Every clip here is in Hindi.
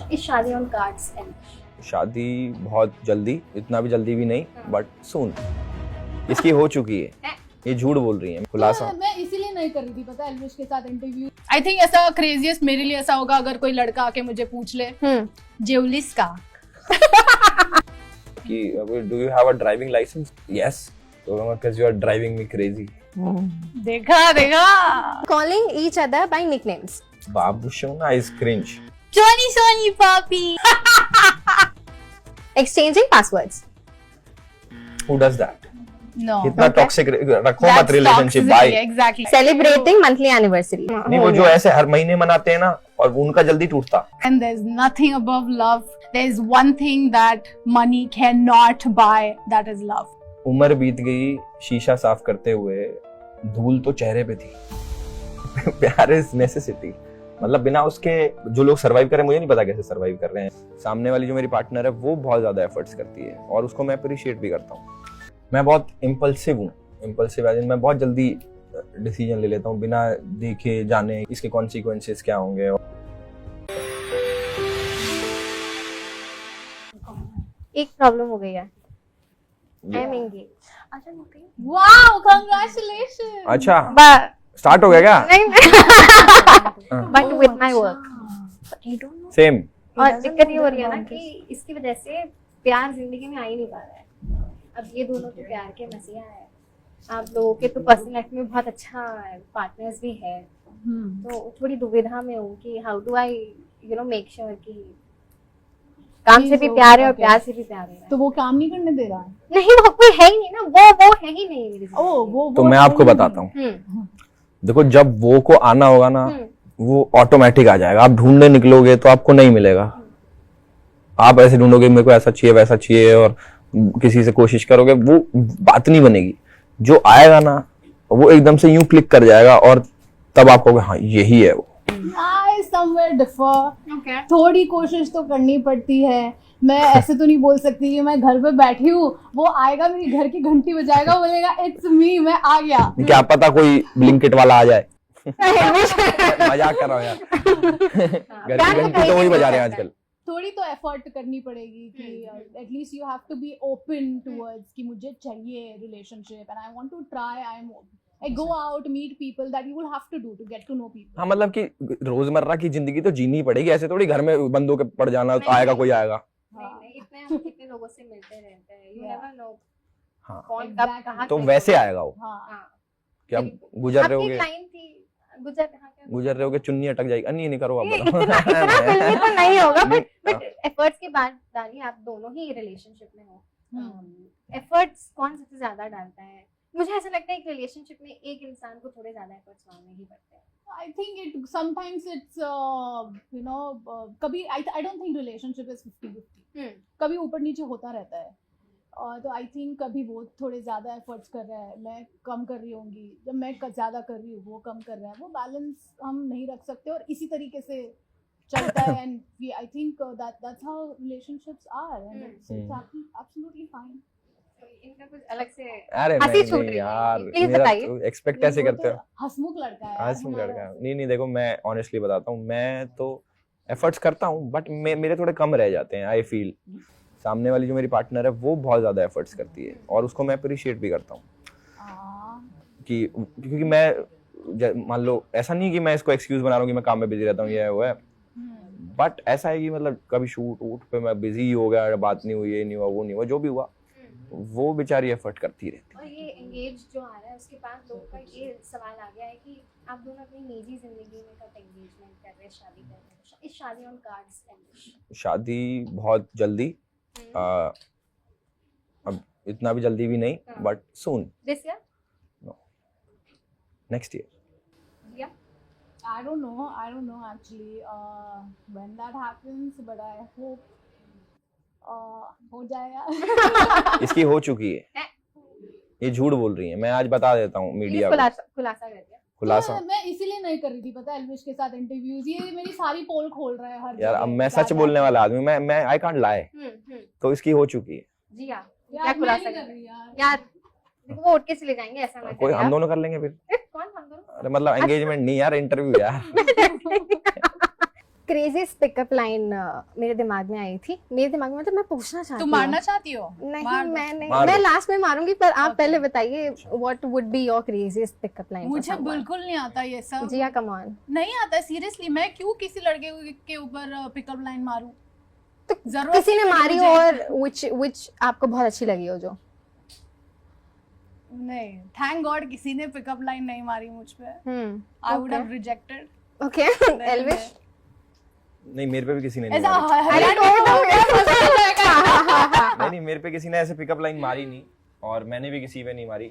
Is Shadi on cards? शादी बहुत जल्दी, इतना भी जल्दी भी नहीं, बट सून इसकी हो चुकी है। ये झूठ बोल रही है। खुलासा मैं इसीलिए नहीं कर रही थी, पता है, एल्विश के साथ इंटरव्यू। आई थिंक ऐसा क्रेजीएस्ट मेरे लिए ऐसा होगा अगर कोई लड़का आके मुझे पूछ ले जेवलिस का कि do you have a driving licence? Yes, तो because you are driving me crazy. देखा Calling each other by nicknames. बाबू सोना इज क्रिंज। सोनी सोनी पापी Exchanging passwords. Who does that? No कितना टॉक्सिक रखो मत रिलेशनशिप भाई। Exactly Celebrating monthly anniversary. नहीं, वो जो ऐसे हर महीने मनाते हैं ना, और उनका जल्दी टूटता। and there's nothing above love. There's one thing that money cannot buy, that is love. उम्र बीत गई शीशा साफ करते हुए, धूल तो चेहरे पे थी। प्यार इज नेसेसिटी, मतलब बिना उसके जो लोग सरवाइव कर रहे हैं, मुझे नहीं पता कैसे सरवाइव कर रहे हैं। सामने वाली जो मेरी पार्टनर है वो बहुत ज्यादा एफर्ट्स करती है और उसको मैं अप्रिशिएट भी करता हूँ। मैं बहुत इम्पल्सिव हूँ, मैं बहुत जल्दी डिसीजन ले लेता हूँ बिना देखे जाने इसके कॉन्सिक्वेंसेस क्या होंगे। एक प्रॉब्लम हो गई है। I am engaged. अच्छा नहीं Wow, congratulations. अच्छा, but स्टार्ट हो गया क्या? but with my work. But I don't know. Same. और दिक्कत ये हो रही है ना कि इसकी वजह से प्यार जिंदगी में आ ही नहीं पा रहा है। अब ये दोनों तो प्यार के मसीहा है। आप लोगों के तो पर्सनल लाइफ में बहुत अच्छा पार्टनर्स भी है, तो थोड़ी दुविधा में हूँ कि how do I make sure कि काम से भी प्यार है और प्यार से भी प्यार है। तो वो काम नहीं करने दे रहा है? नहीं, वो कोई है ही नहीं ना, वो है ही नहीं मेरी जिंदगी में। वो तो मैं आपको बताता हूँ, देखो जब वो को आना होगा ना, वो ऑटोमेटिक आ जाएगा। आप ढूंढने निकलोगे तो आपको नहीं मिलेगा। आप ऐसे ढूंढोगे मेरे को ऐसा चाहिए वैसा चाहिए और किसी से कोशिश करोगे, वो बात नहीं बनेगी। जो आएगा ना वो एकदम से यूं क्लिक कर जाएगा और तब आप कहोगे हाँ यही है वो। I somewhere differ. थोड़ी कोशिश तो करनी पड़ती है। मैं ऐसे तो नहीं बोल सकती कि मैं घर पे बैठी हूँ, वो आएगा मेरी घर की घंटी बजाएगा, बोलेगा इट्स मी, मैं आ गया। क्या पता कोई ब्लिंकिट वाला आ जाए। मजाक कर रहा हूँ यार। घर की घंटी तो वही बजा रहे हैं आजकल। थोड़ी तो एफर्ट करनी पड़ेगी कि at least you have to be open towards कि मुझे चाहिए relationship and I want to try, I go out, meet people that you will have to do to get to know people. हाँ, मतलब कि रोजमर्रा की जिंदगी तो जीनी पड़ेगी, ऐसे थोड़ी घर में बंदों के पड़ जाना तो आएगा कोई आएगा। नहीं, इतने लोगों से मिलते रहते हैं, you never know हाँ, कौन कब कहाँ तो वैसे आएगा वो। हाँ, क्या गुजर रहे होगे, लाइन थी गुजर रहे होगे, चुन्नी अटक जाएगी। नहीं करो आप बताओ। इतना जल्दी तो नहीं होगा, बट एफर्ट्स की बात डालिए, आप दोनों ही रिलेशनशिप में हो। एफर्ट्स कौन सबसे ज्यादा डालता है? मुझे ऐसा लगता है कि रिलेशनशिप में एक इंसान को थोड़े ज्यादा एफर्ट्स डालने ही पड़ते हैं। I think it sometimes it's कभी I don't think relationship is 50-50. कभी ऊपर नीचे होता रहता है। तो आई थिंक कभी वो थोड़े ज़्यादा एफर्ट्स कर रहा है, मैं कम कर रही होंगी, जब मैं ज़्यादा कर रही हूँ वो कम कर रहा है, वो बैलेंस हम नहीं रख सकते और इसी तरीके से चलता है। And I think that's how relationships are and it's absolutely fine. इनका कुछ अलग से अरे हंसी छूट नहीं रही है, यार, प्लीज मेरा बताइए। तो एक्सपेक्ट कैसे करते हो? हंसमुख लड़का है, हंसमुख लड़का है। नहीं देखो, मैं ऑनेस्टली बताता हूँ, मैं तो एफर्ट्स करता हूँ बट मेरे थोड़े कम रह जाते हैं। आई फील सामने वाली जो मेरी पार्टनर है वो बहुत ज्यादा एफर्ट्स करती है और उसको मैं अप्रिशिएट भी करता हूँ कि क्योंकि मैं मान लो ऐसा नहीं कि मैं इसको एक्सक्यूज बना रहा हूँ कि मैं काम में बिजी रहता हूँ, ये वो है, बट ऐसा है कि मतलब कभी शूट वूट पे मैं बिजी हो गया, बात नहीं हुई, ये नहीं हुआ, वो नहीं हुआ, जो भी हुआ वो बेचारी एफर्ट करती रहती। और ये एंगेज जो आ रहा है उसके बाद लोगों का ये सवाल आ गया है कि आप दोनों अपनी निजी जिंदगी में कब एंगेजमेंट कर रहे हैं, शादी कर रहे हैं? इस शादी ऑन कार्ड्स? शादी बहुत जल्दी, अब इतना भी जल्दी भी नहीं, but soon. This year? No, next year. या I don't know actually when that happens, but I hope हो जाएगा। इसकी हो चुकी है, ये झूठ बोल रही है। मैं आज बता देता हूँ मीडिया को, खुलासा कर दिया। खुलासा। मैं इसीलिए नहीं कर रही थी, पता है, एल्विश के साथ इंटरव्यूज, ये मेरी सारी पोल खोल रहा है हर यार अब मैं सच बोलने वाला आदमी, मैं आई कांट लाई। तो इसकी हो चुकी है जी हाँ, यार, क्या खुलासा कर कर रही यार? वो उठ के चले जाएंगे, ऐसा ना कोई, हम दोनों कर लेंगे फिर। कौन हम दोनों? अरे मतलब एंगेजमेंट नहीं यार, इंटरव्यू यार। क्रेजीस्ट पिकअप लाइन मेरे दिमाग में आई थी, मेरे दिमाग में, मतलब मैं पूछना चाहती तुम हूँ। मारना चाहती हो? नहीं, मार दो। मैं नहीं, मार मैं दो। लास्ट में मारूंगी, पर आप Okay. पहले बताइए what would be your craziest pickup line. मुझे बिल्कुल नहीं आता ये सब। जिया, कम ऑन। नहीं आता सीरियसली, मैं क्यों किसी लड़के के ऊपर पिकअप लाइन मारूं? तो जरूरत किसी ने नहीं मारी मुझे। और which आपको बहुत अच्छी लगी हो जो? नहीं, थैंक गॉड किसी ने पिकअप लाइन नहीं मारी मुझ पे। I would okay. Have rejected. Okay, Elvish? नहीं, मेरे पे भी किसी ने नहीं ऐसा मारी। अरे नहीं, मेरे पे किसी ने ऐसे पिकअप लाइन मारी नहीं, और मैंने भी किसी पे नहीं मारी।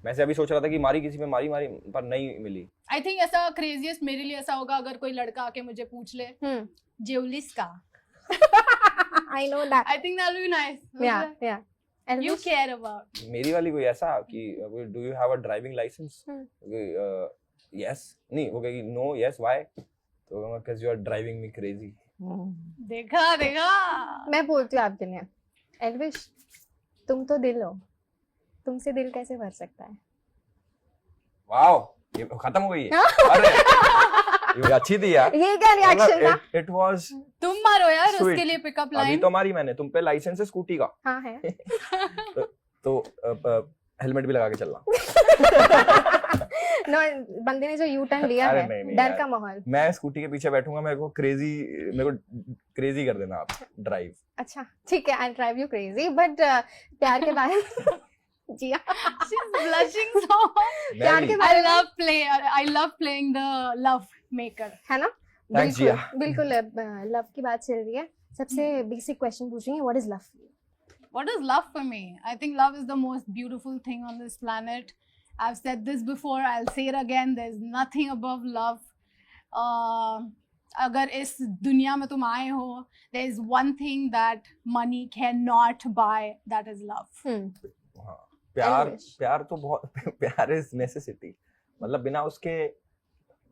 मैं से अभी सोच रहा था कि मारी किसी पे, मारी पर नहीं मिली। आई थिंक ऐसा क्रेजीएस्ट मेरे लिए ऐसा होगा अगर कोई लड़का आके मुझे पूछ ले जेवलिस का। I know that. I think that will be nice. या यू केयर अबाउट। मेरी वाली कोई ऐसा कि do you have a driving licence? Yes, नहीं वो कहेगी नो, यस, व्हाई? तो कहूंगा because you are driving me crazy. देखा। मैं बोलती हूँ आपके लिए, एल्विश तुम तो दिल हो, तुमसे दिल कैसे भर सकता है? वाओ, ये खत्म हो गई है। अरे ये अच्छी थी यार। ये क्या रिएक्शन था? इट वाज तुम मारो यार Sweet. उसके लिए पिकअप अभी लाइन। तो मारी मैंने। तुम पे लाइसेंस है स्कूटी का, हाँ है। तो हेलमेट भी लगा के चलना। नो, बंदे ने जो यू टर्न लिया अरे है, नहीं डर यार। का माहौल। मैं स्कूटी के पीछे बैठूंगा, मेरे को क्रेजी कर देना आप ड्राइव। अच्छा ठीक है, I drive you crazy, but प्यार के बारे में जिया, She's blushing so much. प्यार के I बारे में, love playing the love maker. है ना? Thanks, बिल्कुल जिया। बिल्कुल। लव की बात चल रही है, सबसे बेसिक क्वेश्चन पूछेंगे, what is love? What is love for me? I think love is the most beautiful thing on this planet. I've said this before, I'll say it again. There's nothing above love. अगर इस दुनिया में तुम आए हो, there is one thing that money cannot buy, that is love. हाँ, प्यार Elvish. प्यार तो बहुत प्यार इज नेसेसिटी। मतलब बिना उसके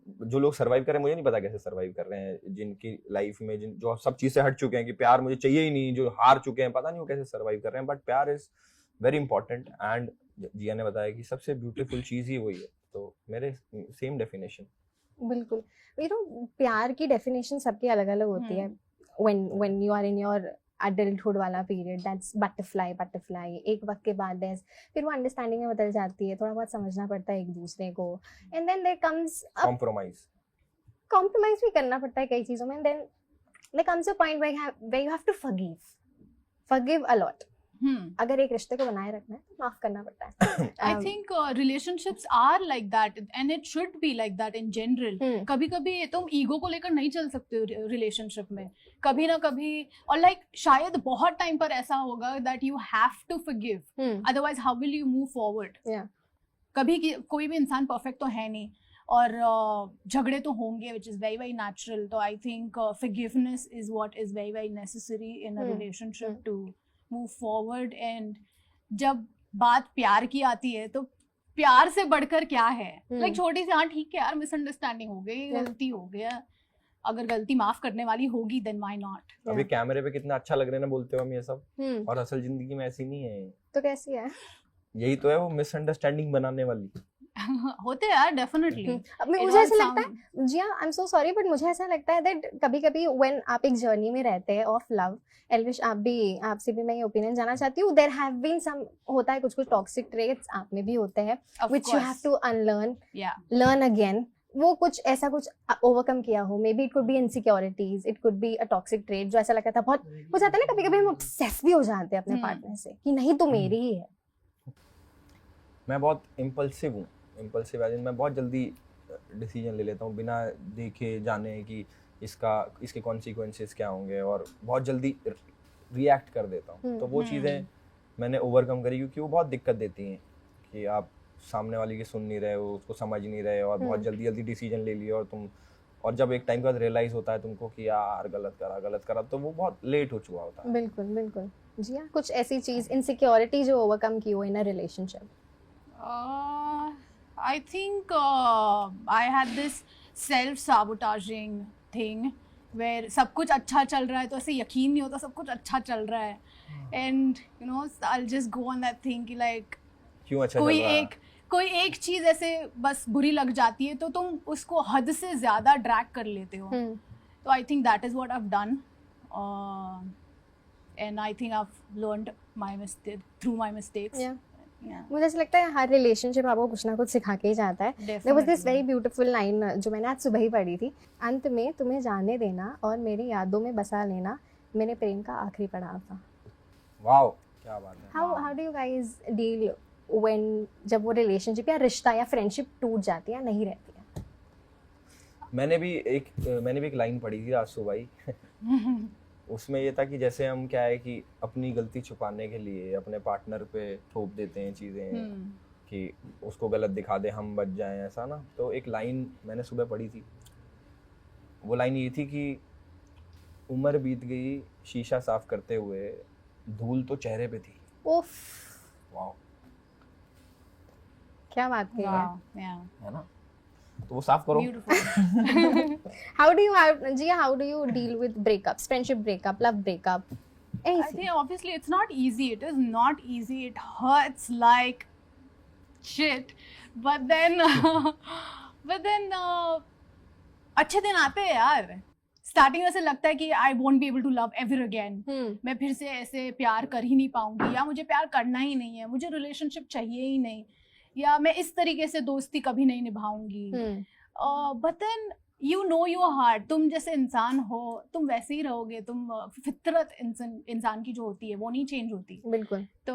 जो लोग सरवाइव कर रहे हैं, मुझे नहीं पता कैसे सरवाइव कर रहे हैं, जिनकी लाइफ में जो सब चीज से हट चुके हैं कि प्यार मुझे चाहिए ही नहीं, जो हार चुके हैं, पता नहीं वो कैसे सरवाइव कर रहे हैं। बट प्यार इज वेरी इंपॉर्टेंट, एंड जिया ने बताया कि सबसे ब्यूटीफुल चीज ही वही है। तो मेरे सेम डेफिनेशन। बिल्कुल। यू नो, प्यार की डेफिनेशन सबकी अलग अलग होती है। When you are in your adulthood वाला पीरियड, दैट्स बटरफ्लाई। एक वक्त के बाद फिर वो अंडरस्टैंडिंग में बदल जाती है, थोड़ा बहुत समझना पड़ता है एक दूसरे को, and then there comes compromise भी करना पड़ता है कई चीजों में, and then there comes a point where you have to forgive a lot. अगर एक रिश्ते को बनाए रखना है तो माफ करना पड़ता है। I think relationships are like that, and it should be like that in general. कभी कभी तुम ईगो को लेकर नहीं चल सकते हो रिलेशनशिप में, कभी ना कभी, और लाइक शायद बहुत टाइम पर ऐसा होगा that you have to forgive, otherwise how will you move forward? कभी कोई भी इंसान परफेक्ट तो है नहीं, और झगड़े तो होंगे, which is very very natural. तो I think forgiveness is what is very very necessary in a relationship to move forward. And जब बात प्यार की आती है तो प्यार से बढ़कर क्या है? लाइक छोटी सी, हाँ ठीक है यार, मिसअंडरस्टैंडिंग हो गई, गलती हो गया, अगर गलती माफ करने वाली होगी then why not? अभी कैमरे पे कितना अच्छा लग रहा है ना बोलते हो हम ये सब, और असल जिंदगी में ऐसी नहीं है। तो कैसी है? यही तो है वो मिसअंडरस्टैंडिंग बनाने वाली। होते यार, डेफिनेटली। मुझे ऐसा लगता है, Jiya, I am so sorry, but मुझे ऐसा लगता है दैट कभी कभी व्हेन आप एक जर्नी में रहते हैं ऑफ लव, एल्विश आपसे भी मैं ये ओपिनियन जानना चाहती हूँ, देयर हैव बीन सम, होता है कुछ टॉक्सिक ट्रेट्स आप में भी होते हैं, which you have to unlearn, learn again. वो कुछ ऐसा कुछ ओवरकम किया हो, maybe it could be insecurities, it could be a toxic trait जो ऐसा लगता था, बहुत हो जाता है ना कभी कभी हम ऑब्सेस भी हो जाते हैं अपने पार्टनर से कि नहीं तो मेरी ही है। मैं बहुत इम्पल्सिव हूँ, मैं बहुत जल्दी डिसीजन ले लेता हूँ बिना देखे जाने कि इसके कॉन्सिक्वेंसेस क्या होंगे, और बहुत जल्दी रिएक्ट कर देता हूँ। तो वो चीज़ें मैंने ओवरकम करी, क्योंकि वो बहुत दिक्कत देती हैं कि आप सामने वाले की सुन नहीं रहे हो, उसको समझ नहीं रहे, और बहुत जल्दी डिसीजन ले लिया, और जब एक टाइम के बाद रियलाइज होता है तुमको कि यार गलत करा, तो वो बहुत लेट हो चुका होता है। बिल्कुल। जी हाँ, कुछ ऐसी चीज, इनसिक्योरिटी जो ओवरकम की हो in a relationship? I think I had this self-sabotaging thing where सब कुछ अच्छा चल रहा है तो ऐसे यकीन नहीं होता सब कुछ अच्छा चल रहा है, and you know I'll just go on that thing कि like क्यों अच्छा चल रहा है? कोई एक चीज ऐसे बस बुरी लग जाती है तो तुम उसको हद से ज्यादा ड्रैग कर लेते हो, So I think that is what I've done, and I think I've learned through my mistakes. Yeah. Yeah. मुझे ऐसा लगता है हर रिलेशनशिप आपको कुछ ना कुछ सिखा के ही जाता है. There was this very beautiful line जो मैंने आज सुबह ही पढ़ी थी. अंत में तुम्हें जाने देना और मेरी यादों में बसा लेना मेरे प्रेम का आखिरी पड़ाव था. वाओ, क्या बात है. How do you guys deal when जब वो रिलेशनशिप या रिश्ता या फ्रेंडशिप टूट जाती है, नहीं रहती है? मैंने भी एक लाइन पढ़ी थी आज सुबह ही. उसमें ये था कि जैसे हम क्या है कि अपनी गलती छुपाने के लिए अपने पार्टनर पे थोप देते हैं चीज़ें कि उसको गलत दिखा दे, हम बच जाएं, ऐसा ना. तो एक लाइन मैंने सुबह पढ़ी थी. वो लाइन ये थी कि उम्र बीत गई शीशा साफ करते हुए, धूल तो चेहरे पे थी. उफ, वाओ, क्या बात की है. Wow. Yeah. है ना. तो वो साफ करो. Beautiful. How do you deal with breakups, friendship breakup, love breakup? I Anything. think obviously it's not easy. It is not easy. It hurts like shit. But then, अच्छे दिन आते हैं यार. स्टार्टिंग में से लगता है कि I won't be able to love ever again. मैं फिर से ऐसे प्यार कर ही नहीं पाऊंगी, या मुझे प्यार करना ही नहीं है, मुझे रिलेशनशिप चाहिए ही नहीं, या मैं इस तरीके से दोस्ती कभी नहीं निभाऊंगी. But then you know your heart. तुम जैसे इंसान हो तुम वैसे ही रहोगे. तुम फितरत इंसान की जो होती है वो नहीं चेंज होती. बिल्कुल. तो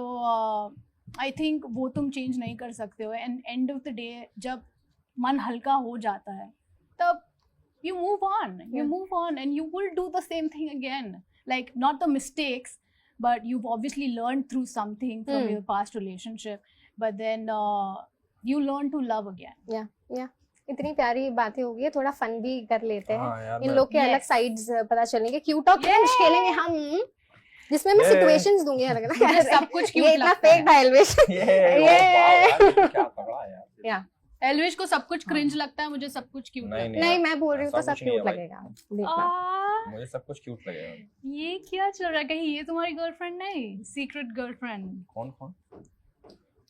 आई थिंक वो तुम चेंज नहीं कर सकते हो. And end of the day जब मन हल्का हो जाता है तब you move on and you will do the same thing again, like not the mistakes, but you've obviously learned through something from your past relationship, but then you learn to love again. या इतनी प्यारी बातें हो गई है, थोड़ा फन भी कर लेते हैं. हाँ यार, इन लोग के अलग साइड्स पता चलेंगे. क्यूट और क्रिंज खेलेंगे हम, जिसमें मैं सिचुएशंस दूंगी. अलग मुझे सब कुछ ये क्यूट इतना लगता फेक था एल्विश. क्या तगड़ा है यार. या एल्विश को सब कुछ क्रिंज लगता है, मुझे सब कुछ क्यूट लगता है. नहीं, मैं बोल रही हूँ तो ऐसा सब कुछ नहीं है क्यूट भाई. लगेगा. देखना. मुझे सब कुछ क्यूट लगेगा. ये क्या चल रहा है? कहीं ये तुम्हारी गर्लफ्रेंड नहीं, सीक्रेट गर्लफ्रेंड? कौन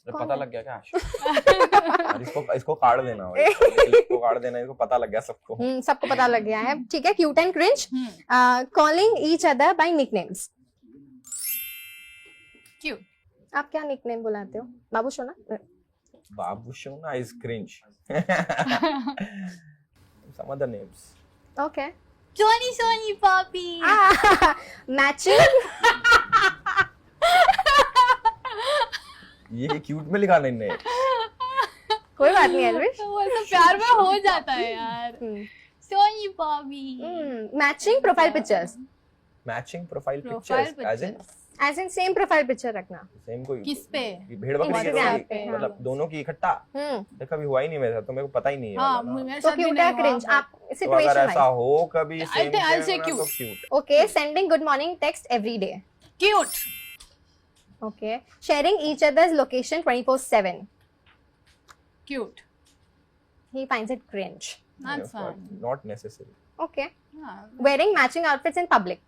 पता लग गया क्या? इसको काट देना भाई. इसको काट देना. इसको पता लग गया सबको. सबको पता लग गया है. ठीक है. Cute and cringe. Calling each other by nicknames. Cute. आप क्या निकनेम बुलाते हो? बाबू सोना. Babu Shona is cringe. Some other names. Okay. Johnny Papi. Matching. ये क्यूट में लिखा नहीं ने. कोई बात नहीं एल्विश. वो सब प्यार में हो जाता है यार. Johnny Papi. Matching profile pictures. Matching profile pictures. As in same profile picture रखना. Same कोई. किस पे? भेड़ बकरी के. मतलब दोनों की इकट्ठा. कभी हुआ ही नहीं मेरे साथ, तो मेरे को पता ही नहीं है. हाँ, मेरे तो साथ भी क्यूट नहीं है हुआ. क्रिंज. आप तो सिचुएशन अगर ऐसा हो कभी सेम I'll say तो cute. Cute. Okay, sending good morning text every day. Cute. Okay, sharing each other's location 24/7. Cute. He finds it cringe. That's fine. Not necessary. Okay, हाँ, wearing matching outfits in public.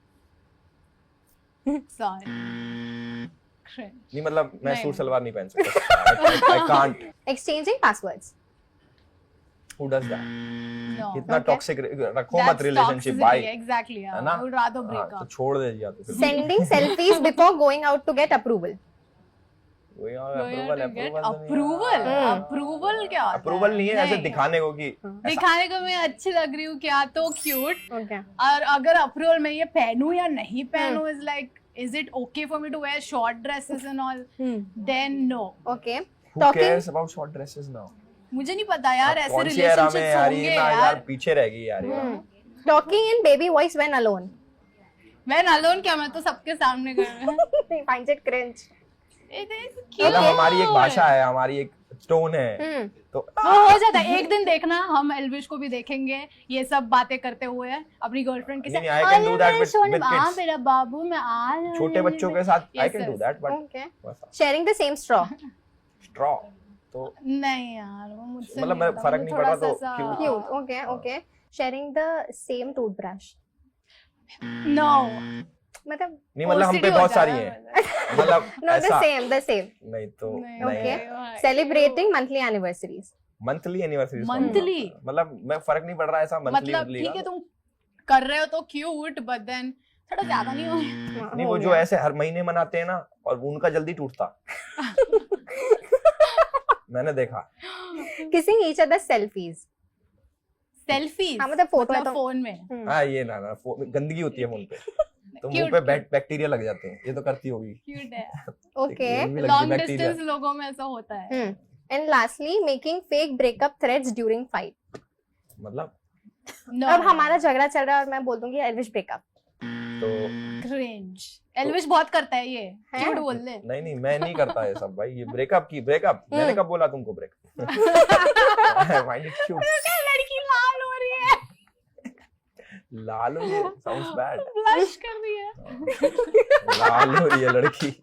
sorry. Cringe. नहीं मतलब मैं नहीं. सूट सलवार नहीं पहन सकता. I can't. Exchanging passwords. Who does that? No. इतना Okay. टॉक्सिक रखो मत That's रिलेशनशिप toxicity, भाई. exactly. है ना? I would rather break हाँ, तो up. छोड़ दे या तो फिर. Sending selfies before going out to get approval. वही और Go ahead approval and get approval approval. Approval क्या होता है? अप्रूवल नहीं है, ऐसे दिखाने को कि दिखाने को मैं अच्छी लग रही हूँ क्या, तो क्यूट. Okay. और अगर अप्रूवल में ये पहनूं या नहीं पहनूं is like, is it okay for me to wear short dresses and all? Then no. Okay. who Talking. cares about short dresses now? मुझे नहीं पता यार, ऐसे कौन सी era में relationships यार होंगे ये ना यार यार. पीछे रह गई यार ये. Talking in baby voice when alone. मैं alone क्या, मैं तो सबके सामने कर रही हूँ. He finds it cringe. It is मतलब cute. हमारी एक भाषा है, हमारी एक टोन है. तो वो हो जाता है. एक दिन देखना हम एल्विश को भी देखेंगे ये सब बातें करते हुए अपनी गर्लफ्रेंड के नहीं, साथ. I can do that with kids. मेरा बाबू मैं आ रहा हूँ. छोटे बच्चों के साथ I Yes, can do yes. that, but Okay. बस Sharing the same straw. straw तो नहीं यार वो मुझसे मतलब नहीं मैं होता. फर्क मुझे नहीं पड़ रहा थोड़ा तो सा क्यों? Cute. Okay. Okay. Sharing the same toothbrush. No. मतलब नहीं मतलब हम OCD पे हो बहुत सारी जाता हैं. है. मतलब no, the ऐसा same. The same. नहीं तो नहीं, नहीं Okay. है. Celebrating monthly anniversaries. Monthly anniversary Monthly? मतलब मैं फर्क नहीं पड़ रहा ऐसा मंथली मतलब ठीक है तुम कर रहे हो तो क्यूट, बट देन थोड़ा ज्यादा नहीं हो गया? नहीं, वो जो ऐसे हर महीने मनाते हैं ना, और उनका जल्दी टूटता। मैंने देखा। Kissing each other selfies. Selfies हाँ, मतलब फोटो है तो फोन में। हाँ, ये ना गंदगी होती है फोन पे, तो मुंह पे बैक्टीरिया लग जाते हैं। ये तो करती होगी। क्यूट है। ओके। लॉन्ग डिस्टेंस लोगों में ऐसा होता है। And lastly making fake breakup threads during fight. मतलब अब हमारा झगड़ा चल रहा है और मैं बोल दूंगी एल्विश ब्रेकअप, तो क्रिंज। एल्विश बहुत करता है ये, झूठ बोल ले। नहीं, मैं नहीं करता ये सब भाई। ये ब्रेकअप मैंने कब बोला तुमको ब्रेकअप? Find it cute. लड़की लाल हो रही है, लाल हो रही है, साउंड्स बैड। ब्लश कर रही है, लाल हो रही है लड़की।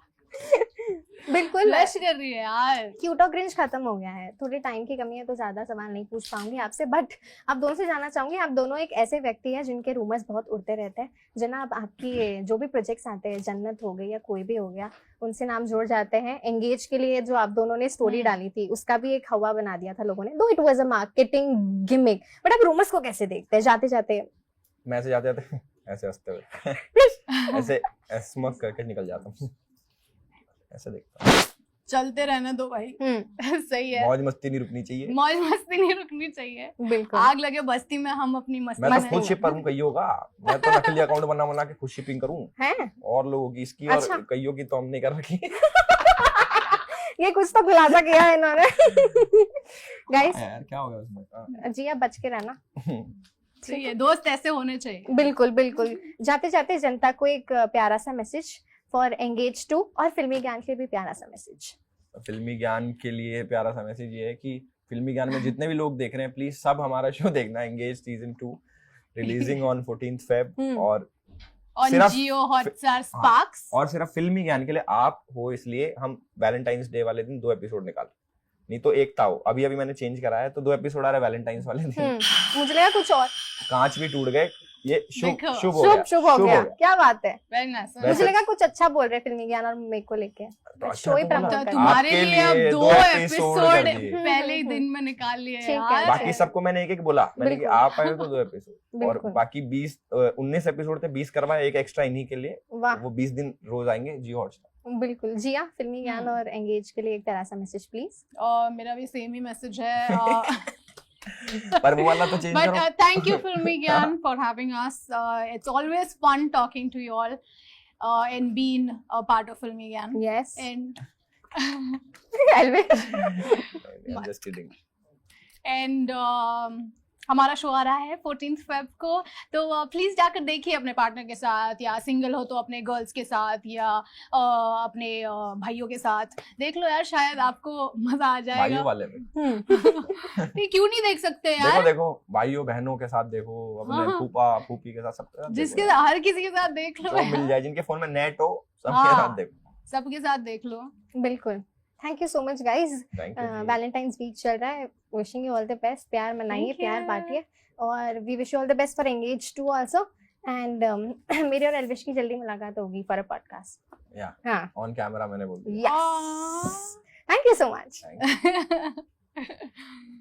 बिल्कुल ब्लश कर रही है यार। क्यूट और क्रिंज खत्म हो गया है। थोड़ी टाइम की कमी है तो ज्यादा सवाल नहीं पूछ पाऊंगी आपसे, बट आप दोनों से जानना चाहूंगी। आप दोनों एक ऐसे व्यक्ति हैं जिनके रूमर्स बहुत उड़ते रहते हैं। जनाब, आपकी जो भी प्रोजेक्ट्स आते हैं, जन्नत हो गई या कोई भी हो गया, उनसे नाम जुड़ जाते हैं। एंगेज के लिए जो आप दोनों ने स्टोरी डाली थी, उसका भी एक हवा बना दिया था लोगों ने, दो it was a marketing gimmick. But आप रूमर्स को कैसे देखते हैं? जाते जाते मैसेज आते आते ऐसे हंसते हुए ऐसे स्मक करके निकल जाता हूँ, ऐसे देखता हूँ। चलते रहने दो भाई। सही है, मौज मस्ती नहीं रुकनी चाहिए। मौज मस्ती नहीं रुकनी चाहिए। बिल्कुल। आग लगे बस्ती में, हम अपनी मस्ती मैं में तो खुद शिपर हूँ कईयों का। मैं तो नकली अकाउंट बना के खुद शिपिंग करूँ हैं? और लोगों की, इसकी अच्छा। और कईयों की तो हमने कर रखी। ये कुछ तो खुलासा किया है इन्होंने। गाइस यार क्या हो गया उसमें? जी, आप बच के रहना। सही है, दोस्त ऐसे होने चाहिए। बिल्कुल बिल्कुल। जाते जाते जनता को एक प्यारा सा मैसेज फॉर एंगेज 2 और फिल्मी ज्ञान के लिए भी प्यारा सा मैसेज। फिल्मी ज्ञान के लिए प्यारा सा मैसेज ये है कि फिल्मी ज्ञान में जितने भी लोग देख रहे हैं, प्लीज सब हमारा शो देखना। Engage season 2 releasing on 14th Feb और ऑन सिर्फ जियो हॉटस्टार स्पार्क्स। और सिर्फ फिल्मी ज्ञान के लिए आप हो, इसलिए हम वैलेंटाइंस डे वाले दिन 2 एपिसोड निकाल, नहीं तो एक था वो। अभी मैंने चेंज करा है, तो 2 एपिसोड आ रहा है वैलेंटाइंस वाले दिन। मुझे लगा कुछ और। कांच भी टूट गए, ये शुभ देखो, शुभ हो गया। शुभ हो गया। क्या बात है। Very nice. वैसे- मुझे लगा कुछ अच्छा बोल रहे फिल्मी ज्ञान और मेरे को लेके। तो शो ही अच्छा तो प्रमोट बोला। कर तुम्हारे आपके लिए अब लिए 2 2 एपिसोड कर दिए। पहले ही दिन में निकाल लिए ठीक है, यार। बाकी सबको मैंने एक बोला, मैंने कि बिल्कुल। आप आए हो तो 2 एपिसोड, और बिल्कुल। बाकी 19 एपिसोड थे, 20 करवाए, एक एक्स्ट्रा इन्हीं के लिए। वाह, वो 20 दिन रोज आएंगे जियो हॉटस्टार। बिल्कुल। जिया, फिल्मी ज्ञान और एंगेज के लिए एक प्यारा सा मैसेज प्लीज। और मेरा भी सेम ही मैसेज है। पर वो वाला तो चेंज But करो। thank you, Filmi Gyan, for having us. It's always fun talking to you all and being a part of Filmi Gyan. Yes. And Elvish. I'm just kidding. and हमारा शो आ रहा है 14th Feb को, तो प्लीज जाकर देखिए अपने पार्टनर के साथ, या सिंगल हो तो अपने गर्ल्स के साथ, या अपने भाइयों के साथ देख लो यार, शायद आपको मजा आ भाइयों जाएगा। वाले में नहीं, क्यों नहीं देख सकते देखो यार? देखो, भाइयों बहनों के साथ देखो, अपने हाँ। फूफा फूफी के साथ, सबके साथ जिसके देखो। हर किसी के साथ देख लो जो मिल यार। जाए, जिनके फोन में नेट हो, सबके हाँ। साथ देखो। सबके साथ देख लो। बिल्कुल। Thank you so much guys. Thank you. Valentine's week चल रहा है, wishing you all the best. प्यार मनाइए, Thank प्यार you. बांटिए, और we wish you all the best for engage 2 also. And मेरी और एल्विश की जल्दी मुलाकात होगी फॉर अ पॉडकास्ट। या हाँ, ऑन कैमरा मैंने बोल दिया। Yes. Thank you so much. Thank you.